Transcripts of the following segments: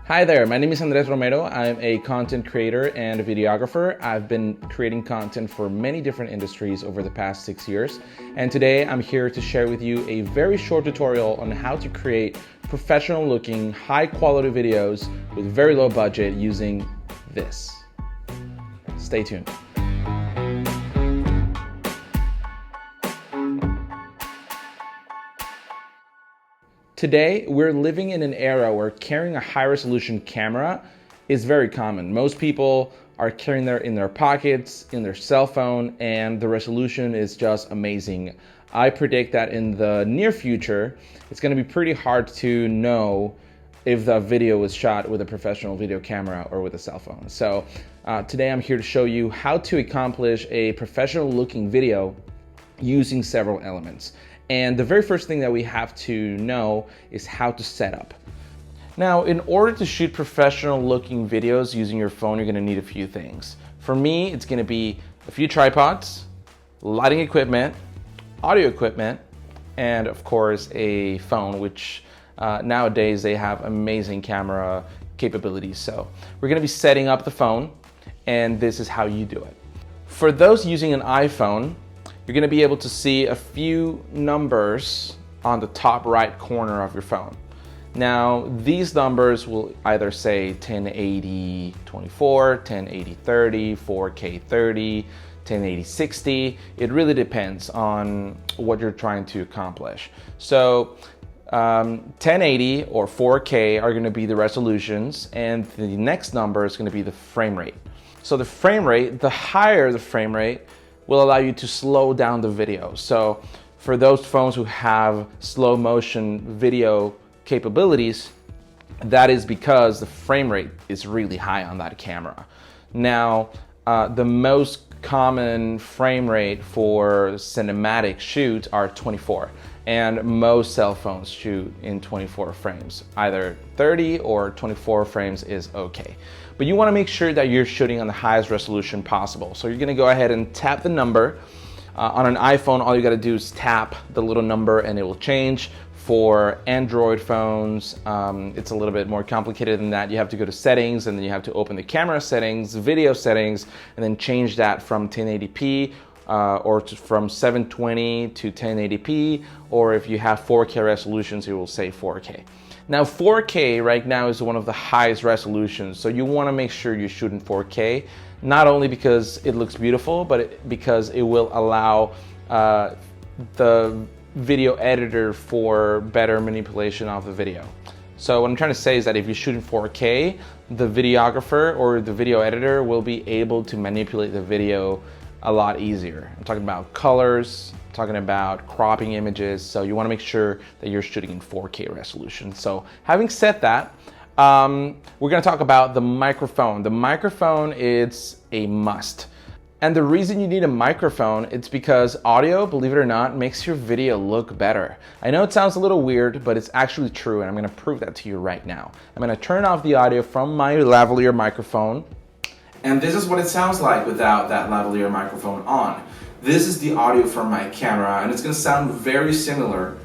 Hi there, my name is Andres Romero. I'm a content creator and a videographer. I've been creating content for many different industries over the past 6 years. And today I'm here to share with you a very short tutorial on how to create professional looking, high quality videos with very low budget using this. Stay tuned. Today, we're living in an era where carrying a high-resolution camera is very common. Most people are carrying that in their pockets, in their cell phone, and the resolution is just amazing. I predict that in the near future, it's going to be pretty hard to know if the video was shot with a professional video camera or with a cell phone. So today I'm here to show you how to accomplish a professional-looking video using several elements. And the very first thing that we have to know is how to set up. Now, in order to shoot professional looking videos using your phone, you're gonna need a few things. For me, it's gonna be a few tripods, lighting equipment, audio equipment, and of course a phone, which nowadays they have amazing camera capabilities. So we're gonna be setting up the phone, and this is how you do it. For those using an iPhone, you're gonna be able to see a few numbers on the top right corner of your phone. Now, these numbers will either say 1080 24, 1080 30, 4K 30, 1080 60. It really depends on what you're trying to accomplish. So 1080 or 4K are gonna be the resolutions, and the next number is gonna be the frame rate. So the frame rate, the higher the frame rate, will allow you to slow down the video. So for those phones who have slow motion video capabilities, that is because the frame rate is really high on that camera. Now, the most common frame rate for cinematic shoots are 24, and most cell phones shoot in 24 frames. Either 30 or 24 frames is okay. But you wanna make sure that you're shooting on the highest resolution possible. So you're gonna go ahead and tap the number. On an iPhone, all you gotta do is tap the little number and it will change. For Android phones, it's a little bit more complicated than that. You have to go to settings, and then you have to open the camera settings, video settings, and then change that from 1080p from 720 to 1080p, or if you have 4K resolutions, it will say 4K. Now 4K right now is one of the highest resolutions, so you want to make sure you shoot in 4K, not only because it looks beautiful, but because it will allow the video editor for better manipulation of the video. So what I'm trying to say is that if you shoot in 4K, the videographer or the video editor will be able to manipulate the video a lot easier. I'm talking about colors, talking about cropping images, so you want to make sure that you're shooting in 4K resolution. So having said that, we're going to talk about the microphone. The microphone is a must. And the reason you need a microphone, it's because audio, believe it or not, makes your video look better. I know it sounds a little weird, but it's actually true, and I'm going to prove that to you right now. I'm going to turn off the audio from my lavalier microphone. And this is what it sounds like without that lavalier microphone on. This is the audio from my camera, and it's gonna sound very similar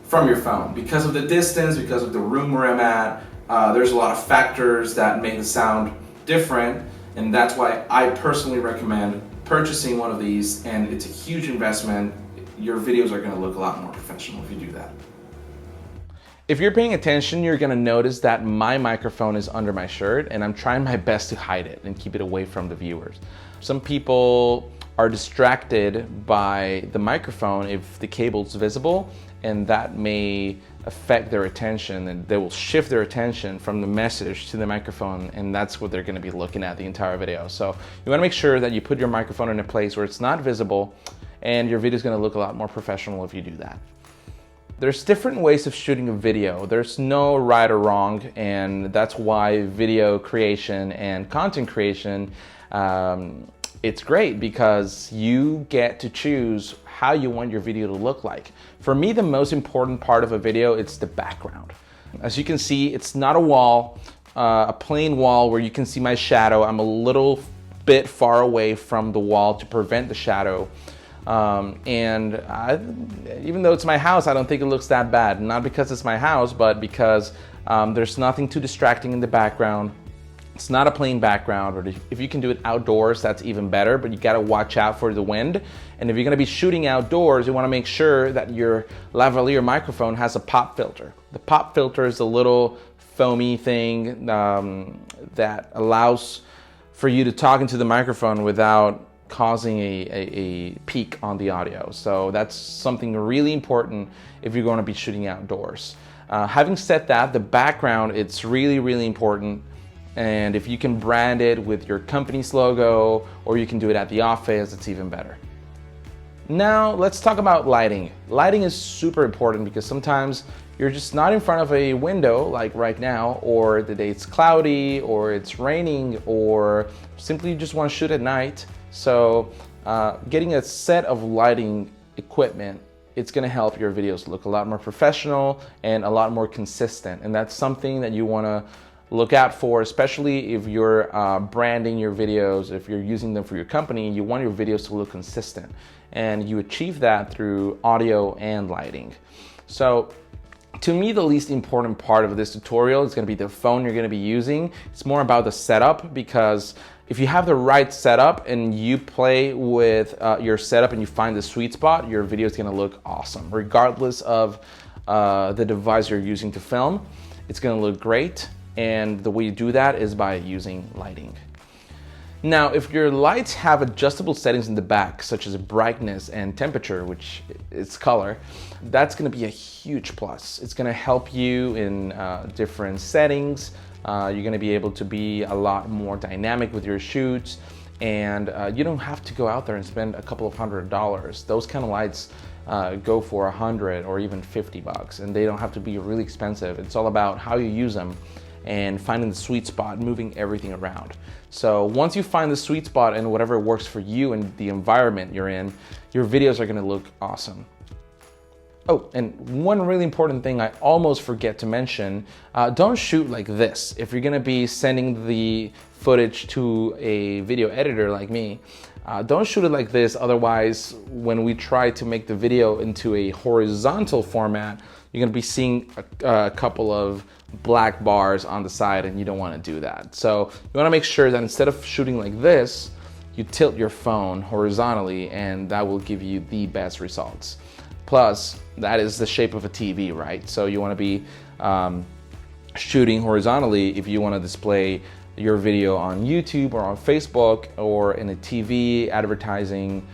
from your phone. Because of the distance, because of the room where I'm at, there's a lot of factors that make the sound different, and that's why I personally recommend purchasing one of these, and it's a huge investment. Your videos are gonna look a lot more professional if you do that. If you're paying attention, you're gonna notice that my microphone is under my shirt, and I'm trying my best to hide it and keep it away from the viewers. Some people are distracted by the microphone if the cable's visible, and that may affect their attention, and they will shift their attention from the message to the microphone, and that's what they're gonna be looking at the entire video. So you wanna make sure that you put your microphone in a place where it's not visible, and your video is gonna look a lot more professional if you do that. There's different ways of shooting a video. There's no right or wrong, and that's why video creation and content creation, it's great because you get to choose how you want your video to look like. For me, the most important part of a video, it's the background. As you can see, it's not a wall, a plain wall where you can see my shadow. I'm a little bit far away from the wall to prevent the shadow. Even though it's my house, I don't think it looks that bad. Not because it's my house, but because There's nothing too distracting in the background. It's not a plain background, or if you can do it outdoors, that's even better, but you gotta watch out for the wind. And if you're gonna be shooting outdoors, you wanna make sure that your lavalier microphone has a pop filter. The pop filter is a little foamy thing that allows for you to talk into the microphone without causing a peak on the audio. So that's something really important if you're gonna be shooting outdoors. Having said that, the background, it's really, really important. And if you can brand it with your company's logo, or you can do it at the office, it's even better. Now, let's talk about lighting. Lighting is super important because sometimes you're just not in front of a window like right now, or the day it's cloudy, or it's raining, or simply you just want to shoot at night. So getting a set of lighting equipment, it's gonna help your videos look a lot more professional and a lot more consistent. And that's something that you wanna look out for, especially if you're branding your videos, if you're using them for your company, you want your videos to look consistent. And you achieve that through audio and lighting. So to me, the least important part of this tutorial is gonna be the phone you're gonna be using. It's more about the setup, because if you have the right setup and you play with your setup and you find the sweet spot, your video is gonna look awesome. Regardless of the device you're using to film, it's gonna look great. And the way you do that is by using lighting. Now, if your lights have adjustable settings in the back, such as brightness and temperature, which is color, that's gonna be a huge plus. It's gonna help you in different settings. You're gonna be able to be a lot more dynamic with your shoots, and you don't have to go out there and spend a couple of $100. Those kind of lights go for $100 or even $50, and they don't have to be really expensive. It's all about how you use them and finding the sweet spot, moving everything around. So once you find the sweet spot and whatever works for you and the environment you're in, your videos are gonna look awesome. Oh, and one really important thing I almost forget to mention, don't shoot like this. If you're gonna be sending the footage to a video editor like me, don't shoot it like this. Otherwise, when we try to make the video into a horizontal format, you're gonna be seeing a couple of black bars on the side, and you don't wanna do that. So you wanna make sure that instead of shooting like this, you tilt your phone horizontally, and that will give you the best results. Plus, that is the shape of a TV, right? So you wanna be shooting horizontally if you wanna display your video on YouTube or on Facebook or in a TV advertising.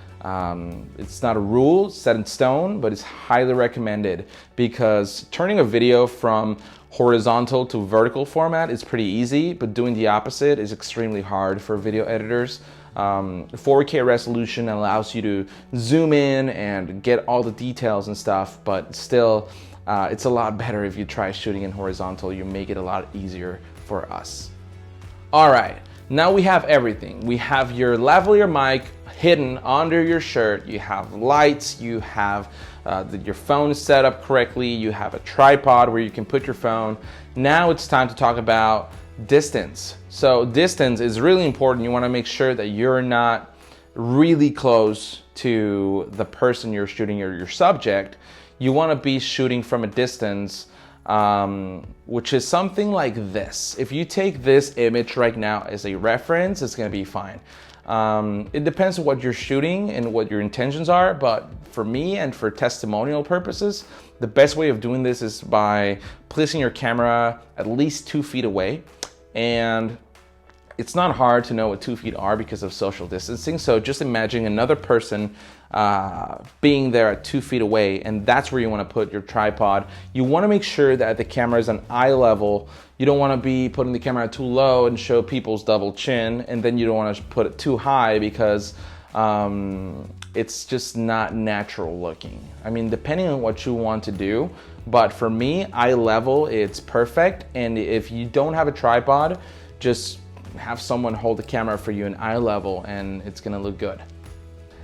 It's not a rule set in stone, but it's highly recommended, because turning a video from horizontal to vertical format is pretty easy, but doing the opposite is extremely hard for video editors. 4K resolution allows you to zoom in and get all the details and stuff, but still, it's a lot better if you try shooting in horizontal. You make it a lot easier for us. All right, now we have everything. We have your lavalier mic hidden under your shirt. You have lights, you have your phone set up correctly, you have a tripod where you can put your phone. Now it's time to talk about distance. So distance is really important. You wanna make sure that you're not really close to the person you're shooting or your subject. You wanna be shooting from a distance, which is something like this. If you take this image right now as a reference, it's gonna be fine. It depends on what you're shooting and what your intentions are, but for me and for testimonial purposes, the best way of doing this is by placing your camera at least 2 feet away. And it's not hard to know what 2 feet are because of social distancing. So just imagine another person being there at 2 feet away, and that's where you want to put your tripod. You want to make sure that the camera is on eye level. You don't want to be putting the camera too low and show people's double chin, and then you don't want to put it too high because it's just not natural looking. I mean, depending on what you want to do, but for me, eye level, it's perfect. And if you don't have a tripod, just have someone hold the camera for you in eye level and it's gonna look good.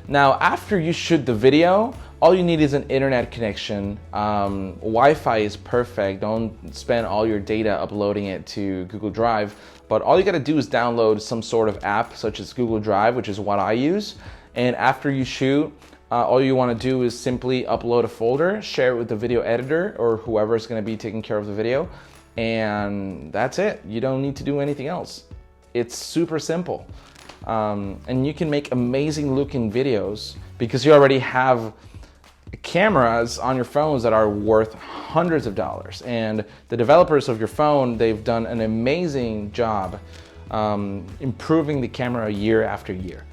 Now, after you shoot the video, all you need is an internet connection. Wi-Fi is perfect. Don't spend all your data uploading it to Google Drive, but all you gotta do is download some sort of app such as Google Drive, which is what I use. And after you shoot, all you wanna do is simply upload a folder, share it with the video editor or whoever is gonna be taking care of the video, and that's it. You don't need to do anything else. It's super simple. And you can make amazing looking videos because you already have cameras on your phones that are worth hundreds of dollars. And the developers of your phone, they've done an amazing job improving the camera year after year.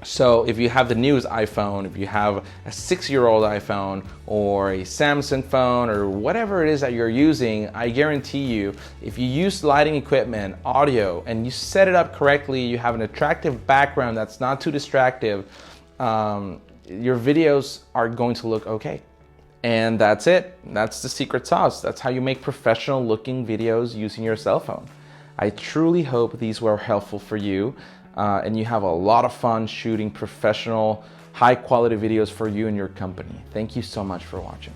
So if you have the newest iPhone, if you have a 6-year-old iPhone or a Samsung phone or whatever it is that you're using, I guarantee you, if you use lighting equipment, audio, and you set it up correctly, you have an attractive background that's not too distractive, your videos are going to look okay. And that's it. That's the secret sauce. That's how you make professional looking videos using your cell phone. I truly hope these were helpful for you. And you have a lot of fun shooting professional, high quality videos for you and your company. Thank you so much for watching.